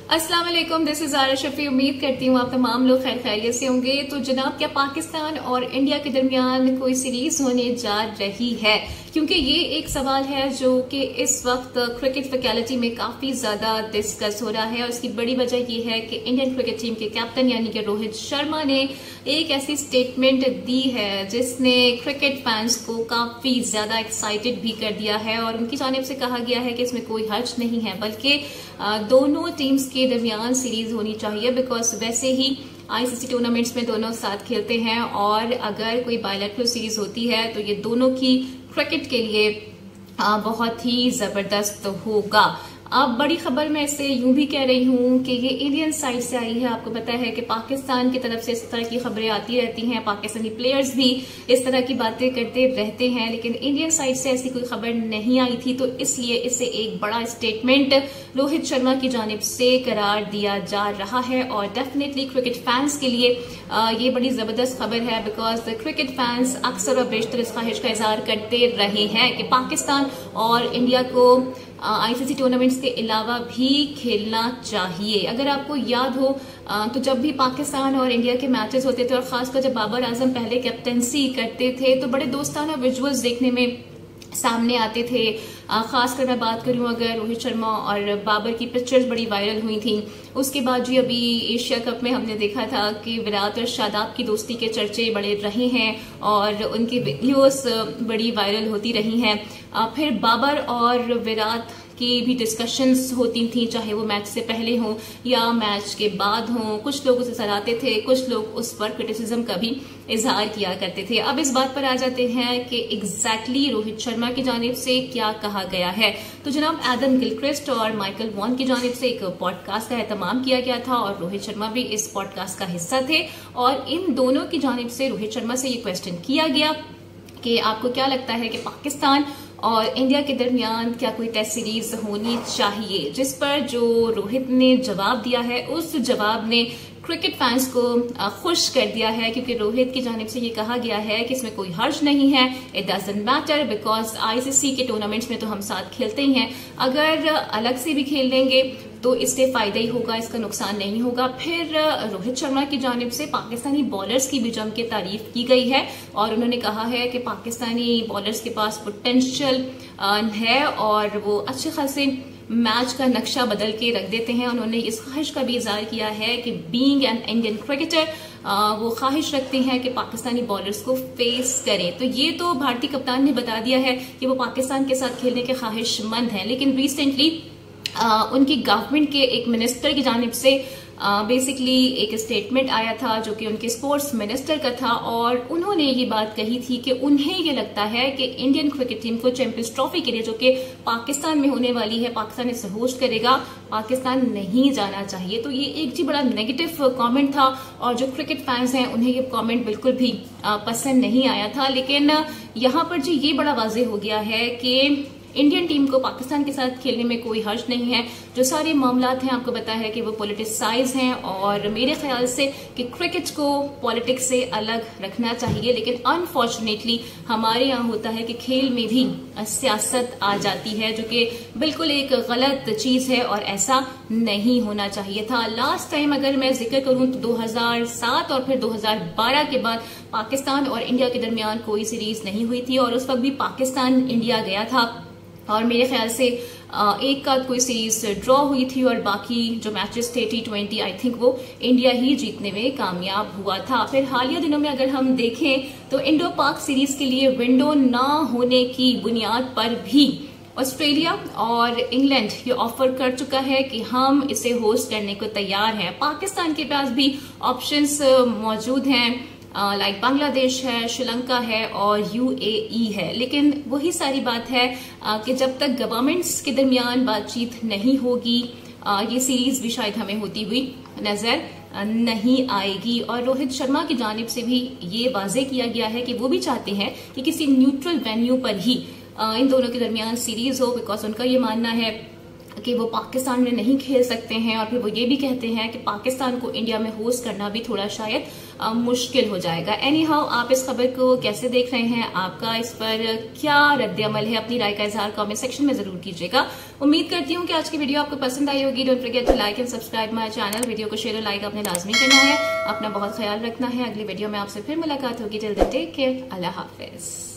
अस्सलाम वालेकुम, this is आरा शफी। उम्मीद करती हूँ आप तमाम लोग खैर खैरियत से होंगे। तो जनाब, क्या पाकिस्तान और इंडिया के दरमियान कोई सीरीज होने जा रही है? क्योंकि ये एक सवाल है जो कि इस वक्त क्रिकेट फैकल्टी में काफी ज्यादा डिस्कस हो रहा है। और उसकी बड़ी वजह ये है कि इंडियन क्रिकेट टीम के कैप्टन यानी कि रोहित शर्मा ने एक ऐसी स्टेटमेंट दी है जिसने क्रिकेट फैंस को काफी ज्यादा एक्साइटेड भी कर दिया है। और उनकी जानिब से कहा गया है कि इसमें कोई हर्ज नहीं है, बल्कि दोनों टीम्स के दरमियान सीरीज होनी चाहिए। बिकॉज वैसे ही आईसीसी टूर्नामेंट्स में दोनों साथ खेलते हैं और अगर कोई बायलैटरल सीरीज होती है तो ये दोनों की क्रिकेट के लिए बहुत ही जबरदस्त होगा। अब बड़ी खबर मैं इसे यूं भी कह रही हूं कि ये इंडियन साइड से आई है। आपको पता है कि पाकिस्तान की तरफ से इस तरह की खबरें आती रहती हैं, पाकिस्तानी प्लेयर्स भी इस तरह की बातें करते रहते हैं, लेकिन इंडियन साइड से ऐसी कोई खबर नहीं आई थी। तो इसलिए इसे एक बड़ा स्टेटमेंट रोहित शर्मा की जानिब से करार दिया जा रहा है। और डेफिनेटली क्रिकेट फैंस के लिए ये बड़ी जबरदस्त खबर है। बिकॉज क्रिकेट फैंस अक्सर और बेशतर इस ख्वाहिश का इजहार करते रहे हैं कि पाकिस्तान और इंडिया को आईसीसी टूर्नामेंट्स के अलावा भी खेलना चाहिए। अगर आपको याद हो तो जब भी पाकिस्तान और इंडिया के मैचेस होते थे और खासकर जब बाबर आजम पहले कैप्टनसी करते थे तो बड़े दोस्ताना विजुअल्स देखने में सामने आते थे। खासकर मैं बात करूं अगर रोहित शर्मा और बाबर की पिक्चर्स बड़ी वायरल हुई थी। उसके बाद जी अभी एशिया कप में हमने देखा था कि विराट और शादाब की दोस्ती के चर्चे बड़े रहे हैं और उनकी वीडियोस बड़ी वायरल होती रही हैं। फिर बाबर और विराट की भी डिस्कशंस होती थी, चाहे वो मैच से पहले हो या मैच के बाद हो। कुछ लोग उसे सराहते थे, कुछ लोग उस पर क्रिटिसिज्म का भी इजहार किया करते थे। अब इस बात पर आ जाते हैं कि एग्जैक्टली रोहित शर्मा की जानिब से क्या कहा गया है। तो जनाब, एडम गिलक्रिस्ट और माइकल वॉन की जानिब से एक पॉडकास्ट का एहतमाम किया गया था और रोहित शर्मा भी इस पॉडकास्ट का हिस्सा थे। और इन दोनों की जानिब से रोहित शर्मा से ये क्वेश्चन किया गया कि आपको क्या लगता है कि पाकिस्तान और इंडिया के दरमियान क्या कोई टेस्ट सीरीज होनी चाहिए, जिस पर जो रोहित ने जवाब दिया है उस जवाब ने क्रिकेट फैंस को खुश कर दिया है। क्योंकि रोहित की जानिब से ये कहा गया है कि इसमें कोई हर्ज नहीं है, it doesn't matter because ICC के टूर्नामेंट्स में तो हम साथ खेलते ही हैं। अगर अलग से भी खेल लेंगे तो इससे फायदा ही होगा, इसका नुकसान नहीं होगा। फिर रोहित शर्मा की जानिब से पाकिस्तानी बॉलर्स की भी जम के तारीफ की गई है और उन्होंने कहा है कि पाकिस्तानी बॉलर्स के पास पोटेंशियल है और वो अच्छे खासे मैच का नक्शा बदल के रख देते हैं। उन्होंने इस ख्वाहिश का भी इजहार किया है कि बीइंग एन इंडियन क्रिकेटर वो ख्वाहिश रखते हैं कि पाकिस्तानी बॉलर्स को फेस करें। तो ये तो भारतीय कप्तान ने बता दिया है कि वो पाकिस्तान के साथ खेलने के ख्वाहिशमंद हैं। लेकिन रिसेंटली उनकी गवर्नमेंट के एक मिनिस्टर की जानिब से बेसिकली एक स्टेटमेंट आया था जो कि उनके स्पोर्ट्स मिनिस्टर का था और उन्होंने ये बात कही थी कि उन्हें ये लगता है कि इंडियन क्रिकेट टीम को चैंपियंस ट्रॉफी के लिए, जो कि पाकिस्तान में होने वाली है, पाकिस्तान इसे होस्ट करेगा, पाकिस्तान नहीं जाना चाहिए। तो ये एक जी बड़ा नेगेटिव कमेंट था और जो क्रिकेट फैंस हैं उन्हें ये कमेंट बिल्कुल भी पसंद नहीं आया था। लेकिन यहाँ पर जी ये बड़ा वाज़ेह हो गया है कि इंडियन टीम को पाकिस्तान के साथ खेलने में कोई हर्ज नहीं है। जो सारे मामलात हैं आपको पता है कि वो पॉलिटिसाइज हैं और मेरे ख्याल से कि क्रिकेट को पॉलिटिक्स से अलग रखना चाहिए। लेकिन अनफॉर्चुनेटली हमारे यहाँ होता है कि खेल में भी सियासत आ जाती है, जो कि बिल्कुल एक गलत चीज है और ऐसा नहीं होना चाहिए था। लास्ट टाइम अगर मैं जिक्र करूं तो 2007 और फिर 2012 के बाद पाकिस्तान और इंडिया के दरमियान कोई सीरीज नहीं हुई थी और उस वक्त भी पाकिस्तान इंडिया गया था और मेरे ख्याल से एक का कोई सीरीज ड्रॉ हुई थी और बाकी जो मैचेस थे T20 आई थिंक वो इंडिया ही जीतने में कामयाब हुआ था। फिर हालिया दिनों में अगर हम देखें तो इंडो पाक सीरीज के लिए विंडो ना होने की बुनियाद पर भी ऑस्ट्रेलिया और इंग्लैंड ये ऑफर कर चुका है कि हम इसे होस्ट करने को तैयार हैं। पाकिस्तान के पास भी ऑप्शंस मौजूद हैं, लाइक बांग्लादेश है, श्रीलंका है और यूएई है। लेकिन वही सारी बात है कि जब तक गवर्नमेंट्स के दरमियान बातचीत नहीं होगी ये सीरीज भी शायद हमें होती हुई नजर नहीं आएगी। और रोहित शर्मा की जानिब से भी ये वाजे किया गया है कि वो भी चाहते हैं कि किसी न्यूट्रल वेन्यू पर ही इन दोनों के दरमियान सीरीज हो। बिकॉज उनका ये मानना है कि वो पाकिस्तान में नहीं खेल सकते हैं, और फिर वो ये भी कहते हैं कि पाकिस्तान को इंडिया में होस्ट करना भी थोड़ा शायद मुश्किल हो जाएगा। एनी हाउ, आप इस खबर को कैसे देख रहे हैं, आपका इस पर क्या रद्द-ए-अमल है, अपनी राय का इजहार कमेंट सेक्शन में जरूर कीजिएगा। उम्मीद करती हूँ कि आज की वीडियो आपको पसंद आई होगी। Don't forget to like and subscribe my channel. Video को शेयर और लाइक आपने लाजमी करना है। अपना बहुत ख्याल रखना है। अगली वीडियो में आपसे फिर मुलाकात होगी। Till then take care. अल्लाह हाफिज।